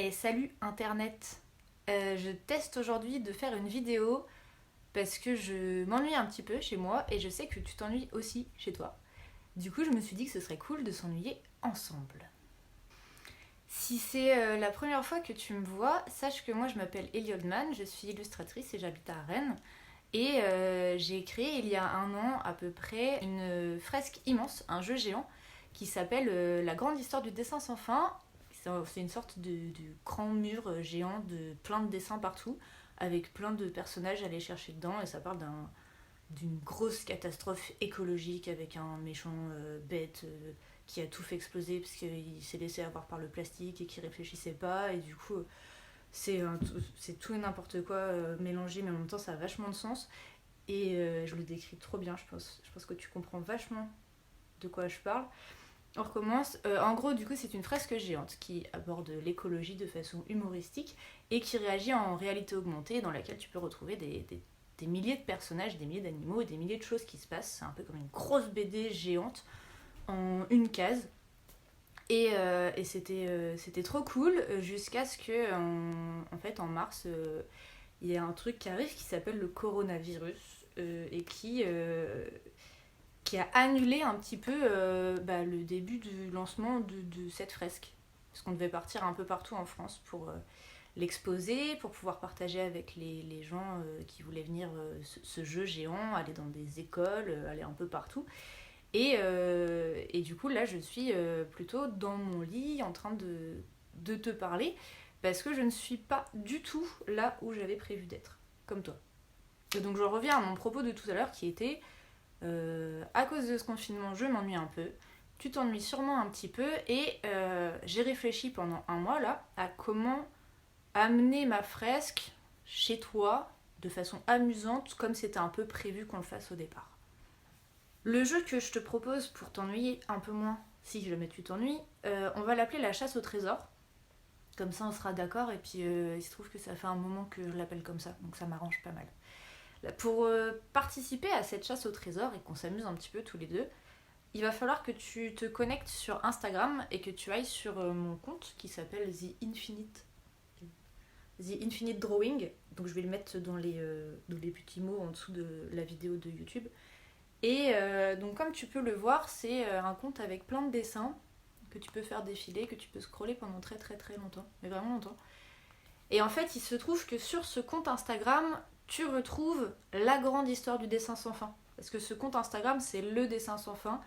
Et salut internet. Je teste aujourd'hui de faire une vidéo parce que je m'ennuie un petit peu chez moi et je sais que tu t'ennuies aussi chez toi. Du coup, je me suis dit que ce serait cool de s'ennuyer ensemble. Si c'est la première fois que tu me vois, sache que moi je m'appelle Ellie Oldman, je suis illustratrice et j'habite à Rennes. Et j'ai créé il y a un an à peu près une fresque immense, un jeu géant qui s'appelle La grande histoire du dessin sans fin. C'est une sorte de grand mur géant de plein de dessins partout, avec plein de personnages à aller chercher dedans, et ça parle d'une grosse catastrophe écologique avec un méchant bête qui a tout fait exploser parce qu'il s'est laissé avoir par le plastique et qui réfléchissait pas, et du coup c'est tout et n'importe quoi mélangé, mais en même temps ça a vachement de sens. Et je le décris trop bien, je pense que tu comprends vachement de quoi je parle. On recommence. En gros, du coup, c'est une fresque géante qui aborde l'écologie de façon humoristique et qui réagit en réalité augmentée, dans laquelle tu peux retrouver des milliers de personnages, des milliers d'animaux et des milliers de choses qui se passent. C'est un peu comme une grosse BD géante en une case. Et c'était trop cool jusqu'à ce que, en fait, en mars, il y a un truc qui arrive qui s'appelle le coronavirus et qui a annulé un petit peu le début du lancement de cette fresque. Parce qu'on devait partir un peu partout en France pour l'exposer, pour pouvoir partager avec les gens qui voulaient venir ce jeu géant, aller dans des écoles, aller un peu partout. Et du coup, là, je suis plutôt dans mon lit en train de te parler parce que je ne suis pas du tout là où j'avais prévu d'être, comme toi. Et donc, je reviens à mon propos de tout à l'heure qui était à cause de ce confinement, je m'ennuie un peu. Tu t'ennuies sûrement un petit peu et j'ai réfléchi pendant un mois là à comment amener ma fresque chez toi de façon amusante comme c'était un peu prévu qu'on le fasse au départ. Le jeu que je te propose pour t'ennuyer un peu moins, si jamais tu t'ennuies, on va l'appeler la chasse au trésor. Comme ça on sera d'accord et puis il se trouve que ça fait un moment que je l'appelle comme ça, donc ça m'arrange pas mal. Pour participer à cette chasse au trésor et qu'on s'amuse un petit peu tous les deux, il va falloir que tu te connectes sur Instagram et que tu ailles sur mon compte qui s'appelle The Infinite Drawing. Donc je vais le mettre dans les petits mots en dessous de la vidéo de YouTube. Et donc comme tu peux le voir, c'est un compte avec plein de dessins que tu peux faire défiler, que tu peux scroller pendant très très très longtemps, mais vraiment longtemps. Et en fait, il se trouve que sur ce compte Instagram, tu retrouves la grande histoire du dessin sans fin. Parce que ce compte Instagram, c'est le dessin sans fin.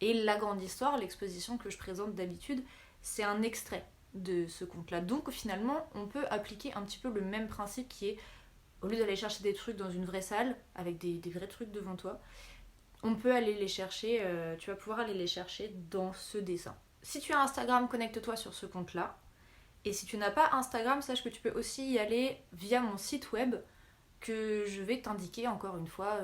Et la grande histoire, l'exposition que je présente d'habitude, c'est un extrait de ce compte-là. Donc finalement, on peut appliquer un petit peu le même principe qui est, au lieu d'aller chercher des trucs dans une vraie salle, avec des vrais trucs devant toi, on peut aller les chercher, tu vas pouvoir aller les chercher dans ce dessin. Si tu as Instagram, connecte-toi sur ce compte-là. Et si tu n'as pas Instagram, sache que tu peux aussi y aller via mon site web que je vais t'indiquer encore une fois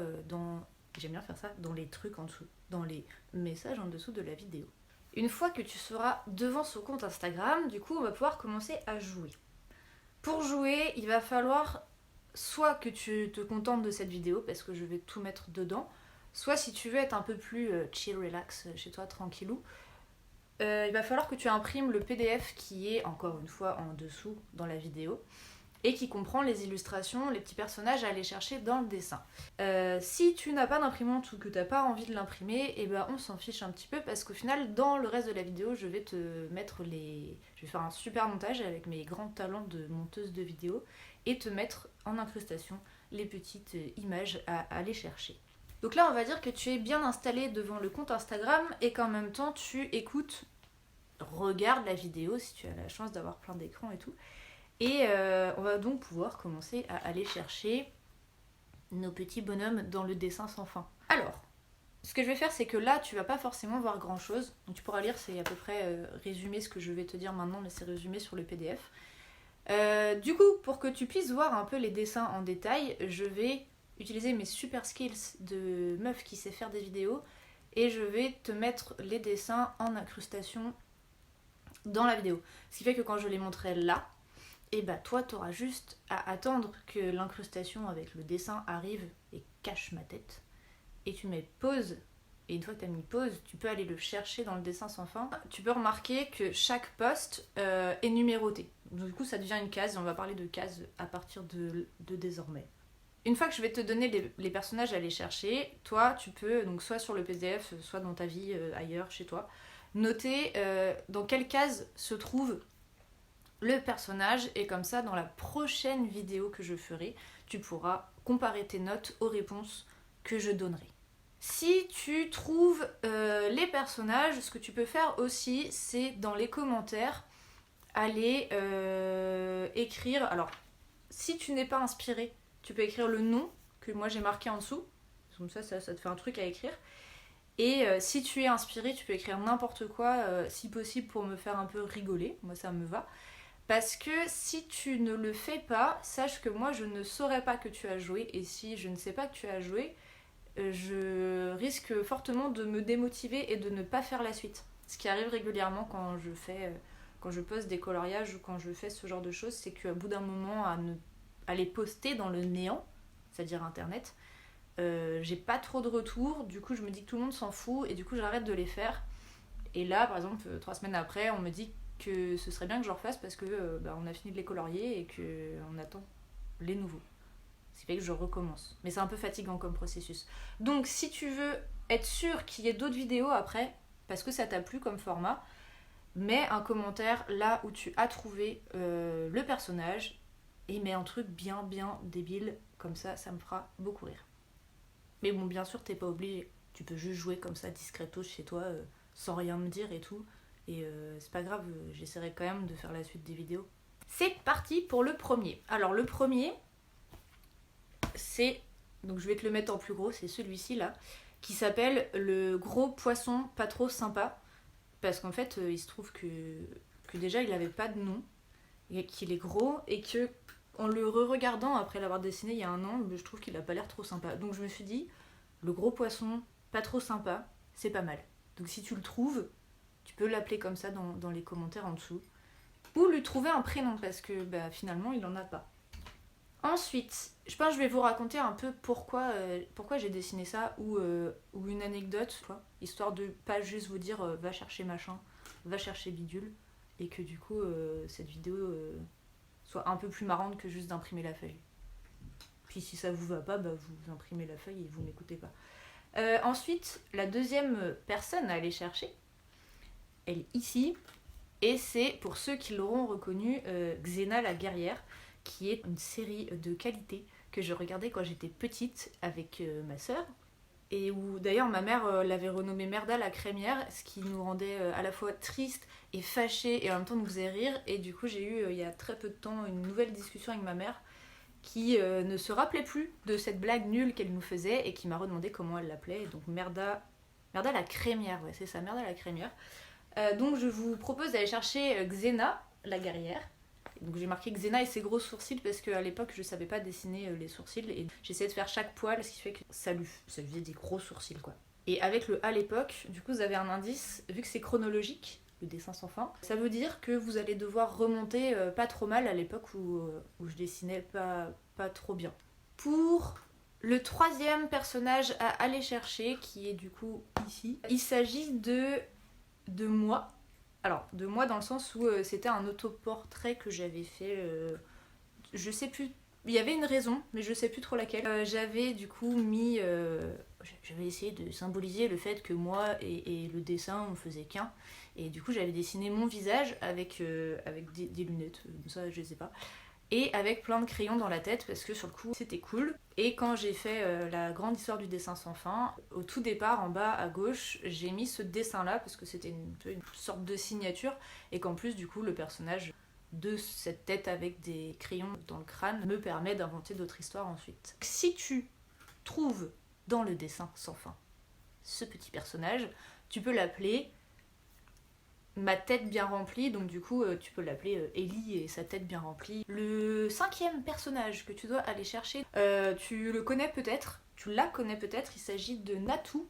j'aime bien faire ça, dans les trucs en dessous, dans les messages en dessous de la vidéo. Une fois que tu seras devant ce compte Instagram, du coup, on va pouvoir commencer à jouer. Pour jouer, il va falloir soit que tu te contentes de cette vidéo parce que je vais tout mettre dedans, soit si tu veux être un peu plus chill, relax chez toi, tranquillou, il va falloir que tu imprimes le PDF qui est, encore une fois, en dessous dans la vidéo et qui comprend les illustrations, les petits personnages à aller chercher dans le dessin. Si tu n'as pas d'imprimante ou que tu n'as pas envie de l'imprimer, et ben on s'en fiche un petit peu parce qu'au final, dans le reste de la vidéo, je vais te mettre je vais faire un super montage avec mes grands talents de monteuse de vidéos et te mettre en incrustation les petites images à aller chercher. Donc là, on va dire que tu es bien installé devant le compte Instagram et qu'en même temps, tu écoutes, regardes la vidéo si tu as la chance d'avoir plein d'écrans et tout. Et on va donc pouvoir commencer à aller chercher nos petits bonhommes dans le dessin sans fin. Alors, ce que je vais faire, c'est que là, tu vas pas forcément voir grand chose. Donc tu pourras lire, c'est à peu près résumé ce que je vais te dire maintenant, mais c'est résumé sur le PDF. Du coup, pour que tu puisses voir un peu les dessins en détail, je vais utiliser mes super skills de meuf qui sait faire des vidéos et je vais te mettre les dessins en incrustation dans la vidéo. Ce qui fait que quand je les montrerai là, et bah toi t'auras juste à attendre que l'incrustation avec le dessin arrive et cache ma tête. Et tu mets pause Et une fois que tu as mis pause, tu peux aller le chercher dans le dessin sans fin. Tu peux remarquer que chaque post est numéroté. Donc, du coup, ça devient une case et on va parler de cases à partir de désormais. Une fois que je vais te donner les personnages à aller chercher, toi, tu peux, donc soit sur le PDF, soit dans ta vie ailleurs, chez toi, noter dans quelle case se trouve le personnage. Et comme ça, dans la prochaine vidéo que je ferai, tu pourras comparer tes notes aux réponses que je donnerai. Si tu trouves les personnages, ce que tu peux faire aussi, c'est dans les commentaires, aller écrire. Alors, si tu n'es pas inspiré, tu peux écrire le nom que moi j'ai marqué en dessous. Comme ça te fait un truc à écrire. Et si tu es inspiré, tu peux écrire n'importe quoi, si possible pour me faire un peu rigoler. Moi, ça me va. Parce que si tu ne le fais pas, sache que moi, je ne saurais pas que tu as joué. Et si je ne sais pas que tu as joué, je risque fortement de me démotiver et de ne pas faire la suite. Ce qui arrive régulièrement quand je poste des coloriages ou quand je fais ce genre de choses, c'est qu'au bout d'un moment, à les poster dans le néant, c'est-à-dire internet, j'ai pas trop de retours, du coup je me dis que tout le monde s'en fout et du coup j'arrête de les faire. Et là par exemple 3 semaines après, on me dit que ce serait bien que je le refasse parce que on a fini de les colorier et qu'on attend les nouveaux. Ce qui fait que je recommence. Mais c'est un peu fatigant comme processus. Donc si tu veux être sûr qu'il y ait d'autres vidéos après, parce que ça t'a plu comme format, mets un commentaire là où tu as trouvé le personnage et mets un truc bien débile, comme ça me fera beaucoup rire. Mais bon, bien sûr, t'es pas obligé. Tu peux juste jouer comme ça, discretos chez toi, sans rien me dire et tout. Et c'est pas grave, j'essaierai quand même de faire la suite des vidéos. C'est parti pour le premier. Alors le premier, c'est, donc je vais te le mettre en plus gros, c'est celui-ci là, qui s'appelle le gros poisson pas trop sympa. Parce qu'en fait, il se trouve que déjà il avait pas de nom, et qu'il est gros, et que en le re-regardant après l'avoir dessiné il y a un an, je trouve qu'il a pas l'air trop sympa. Donc je me suis dit, le gros poisson pas trop sympa, c'est pas mal. Donc si tu le trouves, tu peux l'appeler comme ça dans les commentaires en dessous. Ou lui trouver un prénom, parce que finalement il en a pas. Ensuite, je pense que je vais vous raconter un peu pourquoi j'ai dessiné ça, ou une anecdote, quoi, histoire de pas juste vous dire va chercher machin, va chercher bidule, et que du coup cette vidéo soit un peu plus marrante que juste d'imprimer la feuille. Puis si ça vous va pas, vous imprimez la feuille et vous m'écoutez pas. Ensuite, la deuxième personne à aller chercher, elle est ici, et c'est pour ceux qui l'auront reconnue, Xena la guerrière, qui est une série de qualité que je regardais quand j'étais petite avec ma sœur, et où d'ailleurs ma mère l'avait renommée Merda la crémière, ce qui nous rendait à la fois triste et fâchée et en même temps nous faisait rire. Et du coup j'ai eu il y a très peu de temps une nouvelle discussion avec ma mère qui ne se rappelait plus de cette blague nulle qu'elle nous faisait et qui m'a redemandé comment elle l'appelait. Donc Merda la crémière, ouais c'est ça, Merda la crémière. Donc je vous propose d'aller chercher Xena la guerrière. Donc j'ai marqué Xena et ses gros sourcils parce qu'à l'époque je savais pas dessiner les sourcils et j'essayais de faire chaque poil, ce qui fait que ça lui faisait des gros sourcils quoi. Et avec le à l'époque, du coup vous avez un indice, vu que c'est chronologique, le dessin sans fin, ça veut dire que vous allez devoir remonter pas trop mal à l'époque où je dessinais pas trop bien. Pour le troisième personnage à aller chercher, qui est du coup ici, il s'agit de moi. Alors, de moi dans le sens où c'était un autoportrait que j'avais fait, je sais plus, il y avait une raison, mais je sais plus trop laquelle. J'avais du coup mis, j'avais essayé de symboliser le fait que moi et le dessin on faisait qu'un. Et du coup j'avais dessiné mon visage avec des lunettes, ça je sais pas. Et avec plein de crayons dans la tête parce que sur le coup c'était cool. Et quand j'ai fait la grande histoire du dessin sans fin, au tout départ en bas à gauche j'ai mis ce dessin là parce que c'était une sorte de signature et qu'en plus du coup le personnage de cette tête avec des crayons dans le crâne me permet d'inventer d'autres histoires ensuite. Si tu trouves dans le dessin sans fin ce petit personnage, tu peux l'appeler ma tête bien remplie, donc du coup tu peux l'appeler Ellie et sa tête bien remplie. Le cinquième personnage que tu dois aller chercher, tu le connais peut-être, tu la connais peut-être, il s'agit de Natou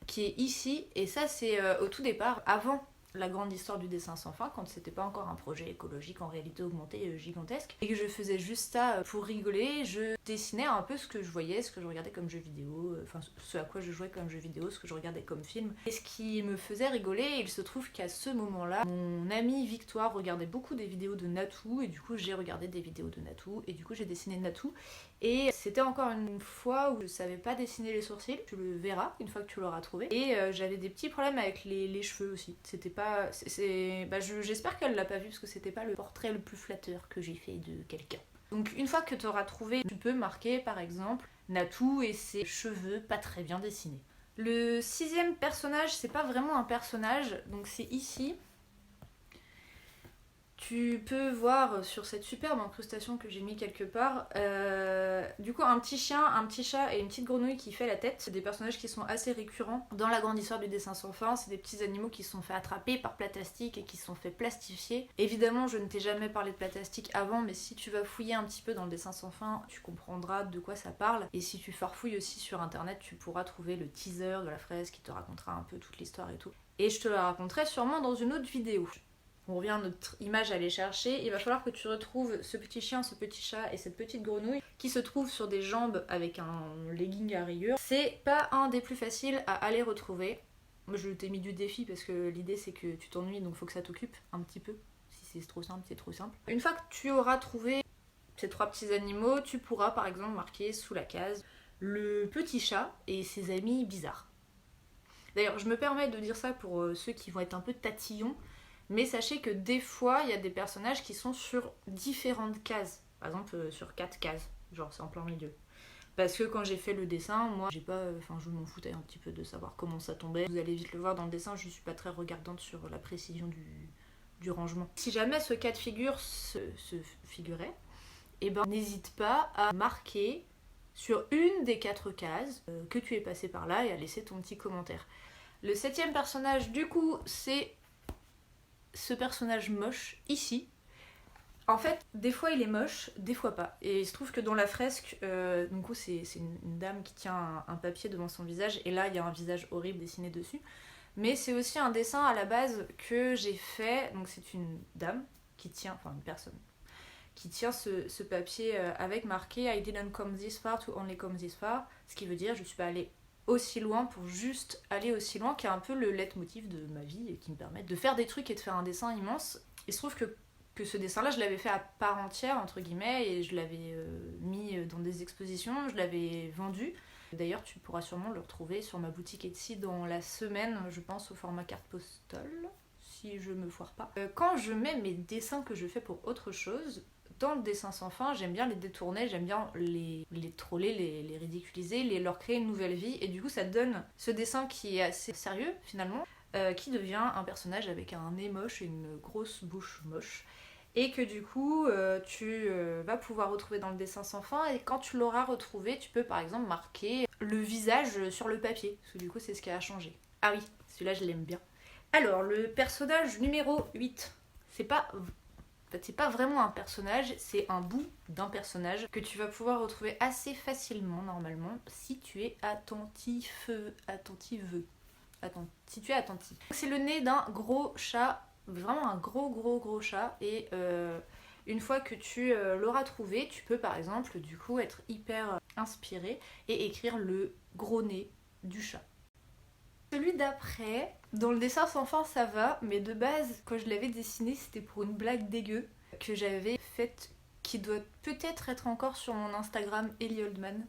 qui est ici, et ça c'est au tout départ, avant la grande histoire du dessin sans fin, quand c'était pas encore un projet écologique en réalité augmentée gigantesque, et que je faisais juste ça pour rigoler. Je dessinais un peu ce que je voyais, ce que je regardais comme jeux vidéo, enfin ce à quoi je jouais comme jeux vidéo, ce que je regardais comme film. Et ce qui me faisait rigoler, il se trouve qu'à ce moment-là, mon amie Victoire regardait beaucoup des vidéos de Natou, et du coup j'ai regardé des vidéos de Natou, et du coup j'ai dessiné Natou. Et c'était encore une fois où je savais pas dessiner les sourcils, tu le verras une fois que tu l'auras trouvé. Et j'avais des petits problèmes avec les cheveux aussi. C'était pas. J'espère qu'elle l'a pas vu parce que c'était pas le portrait le plus flatteur que j'ai fait de quelqu'un. Donc une fois que tu auras trouvé, tu peux marquer par exemple Natou et ses cheveux pas très bien dessinés. Le 6e personnage, c'est pas vraiment un personnage, donc c'est ici. Tu peux voir sur cette superbe incrustation que j'ai mis quelque part, du coup un petit chien, un petit chat et une petite grenouille qui fait la tête. C'est des personnages qui sont assez récurrents dans la grande histoire du dessin sans fin. C'est des petits animaux qui se sont fait attraper par Platastic et qui se sont fait plastifier. Évidemment, je ne t'ai jamais parlé de Platastic avant, mais si tu vas fouiller un petit peu dans le dessin sans fin, tu comprendras de quoi ça parle. Et si tu farfouilles aussi sur internet, tu pourras trouver le teaser de la fraise qui te racontera un peu toute l'histoire et tout. Et je te la raconterai sûrement dans une autre vidéo. On revient à notre image à aller chercher, il va falloir que tu retrouves ce petit chien, ce petit chat et cette petite grenouille qui se trouvent sur des jambes avec un legging à rayures. C'est pas un des plus faciles à aller retrouver. Moi je t'ai mis du défi parce que l'idée c'est que tu t'ennuies donc faut que ça t'occupe un petit peu. Si c'est trop simple, c'est trop simple. Une fois que tu auras trouvé ces 3 petits animaux, tu pourras par exemple marquer sous la case le petit chat et ses amis bizarres. D'ailleurs je me permets de dire ça pour ceux qui vont être un peu tatillons. Mais sachez que des fois, il y a des personnages qui sont sur différentes cases. Par exemple, sur 4 cases. Genre, c'est en plein milieu. Parce que quand j'ai fait le dessin, moi, j'ai pas... Enfin, je m'en foutais un petit peu de savoir comment ça tombait. Vous allez vite le voir dans le dessin, je suis pas très regardante sur la précision du rangement. Si jamais ce cas de figure se figurait, eh ben, n'hésite pas à marquer sur une des 4 cases que tu es passé par là et à laisser ton petit commentaire. Le 7e personnage, du coup, c'est ce personnage moche ici. En fait, des fois il est moche, des fois pas. Et il se trouve que dans la fresque, du coup c'est une dame qui tient un papier devant son visage, et là il y a un visage horrible dessiné dessus. Mais c'est aussi un dessin à la base que j'ai fait, donc c'est une dame qui tient, enfin une personne, qui tient ce papier avec marqué I didn't come this far to only come this far, ce qui veut dire je suis pas allée aussi loin pour juste aller aussi loin, qui est un peu le leitmotiv de ma vie et qui me permet de faire des trucs et de faire un dessin immense. Il se trouve que ce dessin-là, je l'avais fait à part entière, entre guillemets, et je l'avais mis dans des expositions, je l'avais vendu. D'ailleurs, tu pourras sûrement le retrouver sur ma boutique Etsy dans la semaine, je pense, au format carte postale, si je me foire pas. Quand je mets mes dessins que je fais pour autre chose, dans le dessin sans fin, j'aime bien les détourner, j'aime bien les troller, les ridiculiser, leur créer une nouvelle vie, et du coup ça donne ce dessin qui est assez sérieux finalement, qui devient un personnage avec un nez moche et une grosse bouche moche, et que du coup tu vas pouvoir retrouver dans le dessin sans fin, et quand tu l'auras retrouvé, tu peux par exemple marquer le visage sur le papier, parce que du coup c'est ce qui a changé. Ah oui, celui-là je l'aime bien. Alors, le personnage numéro 8, c'est pas vraiment un personnage, c'est un bout d'un personnage que tu vas pouvoir retrouver assez facilement normalement si tu es si tu es attentif. C'est le nez d'un gros chat, vraiment un gros chat, et une fois que tu l'auras trouvé, tu peux par exemple du coup être hyper inspiré et écrire le gros nez du chat. Celui d'après, dans le dessin sans fin ça va, mais de base, quand je l'avais dessiné, c'était pour une blague dégueu que j'avais faite, qui doit peut-être être encore sur mon Instagram Ellie Oldman.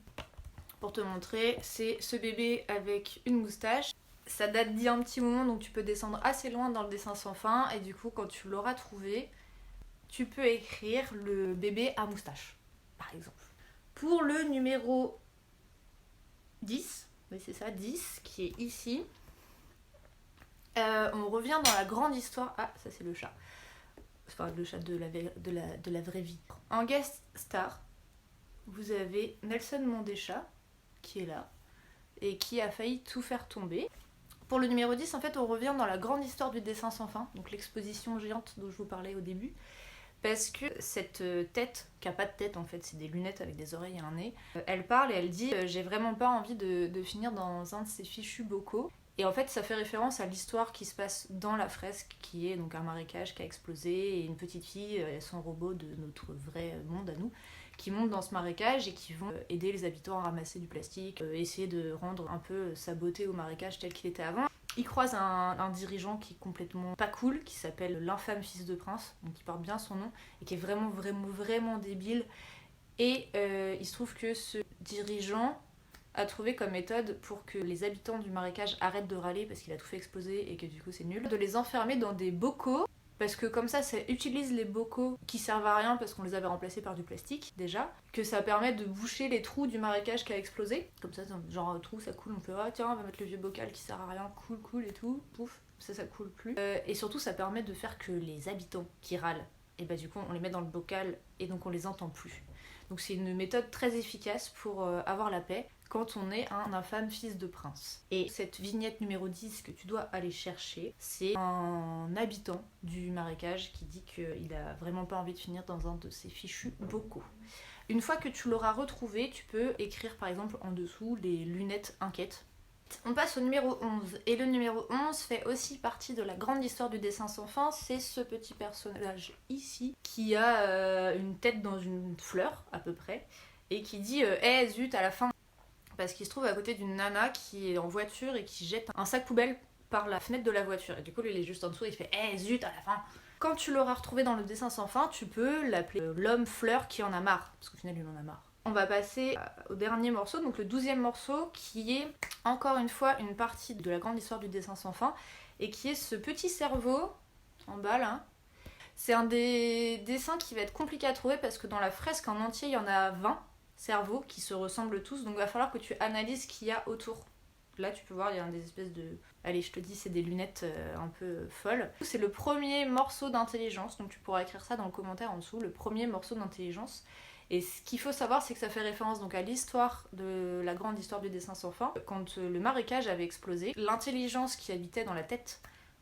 Pour te montrer, c'est ce bébé avec une moustache. Ça date d'il y a un petit moment, donc tu peux descendre assez loin dans le dessin sans fin, et du coup, quand tu l'auras trouvé, tu peux écrire le bébé à moustache, par exemple. Pour le numéro 10, oui c'est ça, 10, qui est ici, on revient dans la grande histoire. Ah, ça c'est le chat. Enfin, le chat de la vraie vie. En guest star, vous avez Nelson Mandécha, qui est là, et qui a failli tout faire tomber. Pour le numéro 10, en fait, on revient dans la grande histoire du dessin sans fin, donc l'exposition géante dont je vous parlais au début. Parce que cette tête, qui a pas de tête en fait, c'est des lunettes avec des oreilles et un nez, elle parle et elle dit j'ai vraiment pas envie de finir dans un de ces fichus bocaux. Et en fait, ça fait référence à l'histoire qui se passe dans la fresque, qui est donc un marécage qui a explosé, et une petite fille et son robot de notre vrai monde à nous, qui montent dans ce marécage et qui vont aider les habitants à ramasser du plastique, essayer de rendre un peu sa beauté au marécage tel qu'il était avant. Ils croisent un dirigeant qui est complètement pas cool, qui s'appelle l'infâme fils de prince, donc qui porte bien son nom, et qui est vraiment débile. Et il se trouve que ce dirigeant a trouvé comme méthode pour que les habitants du marécage arrêtent de râler parce qu'il a tout fait exploser et que du coup c'est nul, de les enfermer dans des bocaux, parce que comme ça utilise les bocaux qui servent à rien parce qu'on les avait remplacés par du plastique déjà, que ça permet de boucher les trous du marécage qui a explosé, comme ça genre un trou ça coule, on fait ah tiens on va mettre le vieux bocal qui sert à rien, cool et tout, pouf, ça coule plus. Et surtout ça permet de faire que les habitants qui râlent, et bah du coup on les met dans le bocal et donc on les entend plus. Donc c'est une méthode très efficace pour avoir la paix quand on est un infâme fils de prince. Et cette vignette numéro 10 que tu dois aller chercher, c'est un habitant du marécage qui dit qu'il a vraiment pas envie de finir dans un de ces fichus bocaux. Une fois que tu l'auras retrouvé, tu peux écrire par exemple en dessous les lunettes inquiètes. On passe au numéro 11, et le numéro 11 fait aussi partie de la grande histoire du dessin sans fin. C'est ce petit personnage ici qui a une tête dans une fleur à peu près et qui dit zut à la fin, parce qu'il se trouve à côté d'une nana qui est en voiture et qui jette un sac poubelle par la fenêtre de la voiture, et du coup lui il est juste en dessous et il fait zut à la fin. Quand tu l'auras retrouvé dans le dessin sans fin, tu peux l'appeler l'homme fleur qui en a marre, parce qu'au final il en a marre. On va passer au dernier morceau, donc le 12e morceau, qui est encore une fois une partie de la grande histoire du dessin sans fin, et qui est ce petit cerveau en bas là. C'est un des dessins qui va être compliqué à trouver parce que dans la fresque en entier il y en a 20 cerveaux qui se ressemblent tous, donc il va falloir que tu analyses ce qu'il y a autour. Là tu peux voir il y a des espèces de... Allez je te dis c'est des lunettes un peu folles. C'est le premier morceau d'intelligence, donc tu pourras écrire ça dans le commentaire en dessous, le premier morceau d'intelligence. Et ce qu'il faut savoir, c'est que ça fait référence donc à l'histoire de la grande histoire du dessin sans fin. Quand le marécage avait explosé, l'intelligence qui habitait dans la tête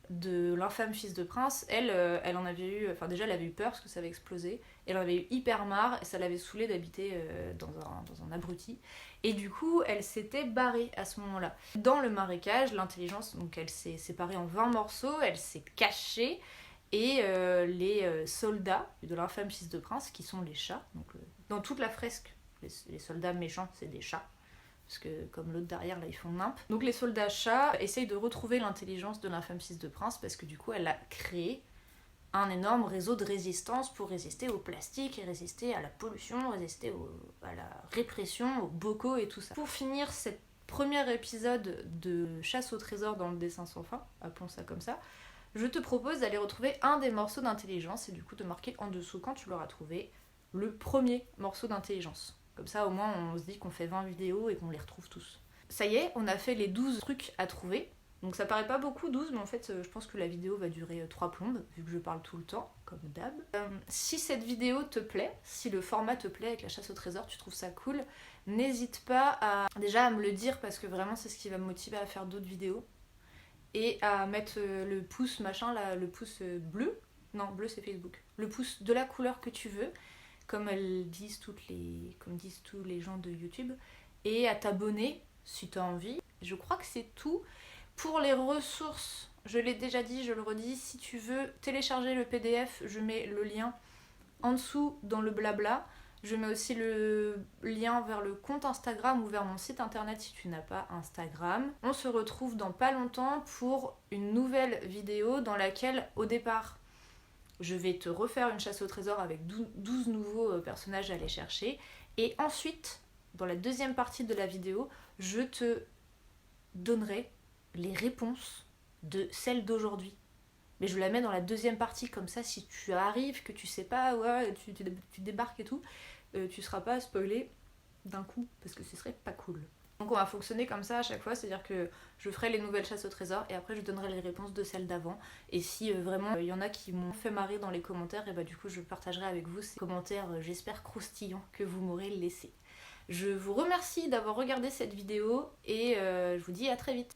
de l'infâme fils de prince, elle en avait eu... Enfin déjà, elle avait eu peur parce que ça avait explosé. Elle en avait eu hyper marre et ça l'avait saoulée d'habiter dans un abruti. Et du coup, elle s'était barrée à ce moment-là. Dans le marécage, l'intelligence, donc elle s'est séparée en 20 morceaux, elle s'est cachée. Et les soldats de l'infâme fils de prince, qui sont les chats, donc dans toute la fresque, les soldats méchants, c'est des chats, parce que comme l'autre derrière, là, ils font nimp. Donc les soldats chats essayent de retrouver l'intelligence de l'infâme fils de prince, parce que du coup, elle a créé un énorme réseau de résistance pour résister au plastique, et résister à la pollution, résister à la répression, aux bocaux et tout ça. Pour finir cet premier épisode de chasse au trésor dans le dessin sans fin, appelons ça comme ça, je te propose d'aller retrouver un des morceaux d'intelligence et du coup de marquer en dessous quand tu l'auras trouvé le premier morceau d'intelligence. Comme ça au moins on se dit qu'on fait 20 vidéos et qu'on les retrouve tous. Ça y est, on a fait les 12 trucs à trouver. Donc ça paraît pas beaucoup 12, mais en fait je pense que la vidéo va durer 3 plombes vu que je parle tout le temps, comme d'hab. Si cette vidéo te plaît, si le format te plaît avec la chasse au trésor, tu trouves ça cool, n'hésite pas déjà à me le dire parce que vraiment c'est ce qui va me motiver à faire d'autres vidéos. Et à mettre le pouce machin là, le pouce bleu, non bleu c'est Facebook, le pouce de la couleur que tu veux, comme disent tous les gens de YouTube, et à t'abonner si tu as envie. Je crois que c'est tout. Pour les ressources, je l'ai déjà dit, je le redis, si tu veux télécharger le PDF, je mets le lien en dessous dans le blabla. Je mets aussi le lien vers le compte Instagram ou vers mon site internet si tu n'as pas Instagram. On se retrouve dans pas longtemps pour une nouvelle vidéo dans laquelle, au départ, je vais te refaire une chasse au trésor avec 12 nouveaux personnages à aller chercher. Et ensuite, dans la deuxième partie de la vidéo, je te donnerai les réponses de celles d'aujourd'hui. Mais je la mets dans la deuxième partie, comme ça si tu arrives, que tu sais pas, ouais, tu débarques et tout, tu seras pas spoilé d'un coup, parce que ce serait pas cool. Donc on va fonctionner comme ça à chaque fois, c'est-à-dire que je ferai les nouvelles chasses au trésor et après je donnerai les réponses de celles d'avant. Et si vraiment il y en a qui m'ont fait marrer dans les commentaires, et bah du coup je partagerai avec vous ces commentaires, j'espère croustillants, que vous m'aurez laissés. Je vous remercie d'avoir regardé cette vidéo et je vous dis à très vite.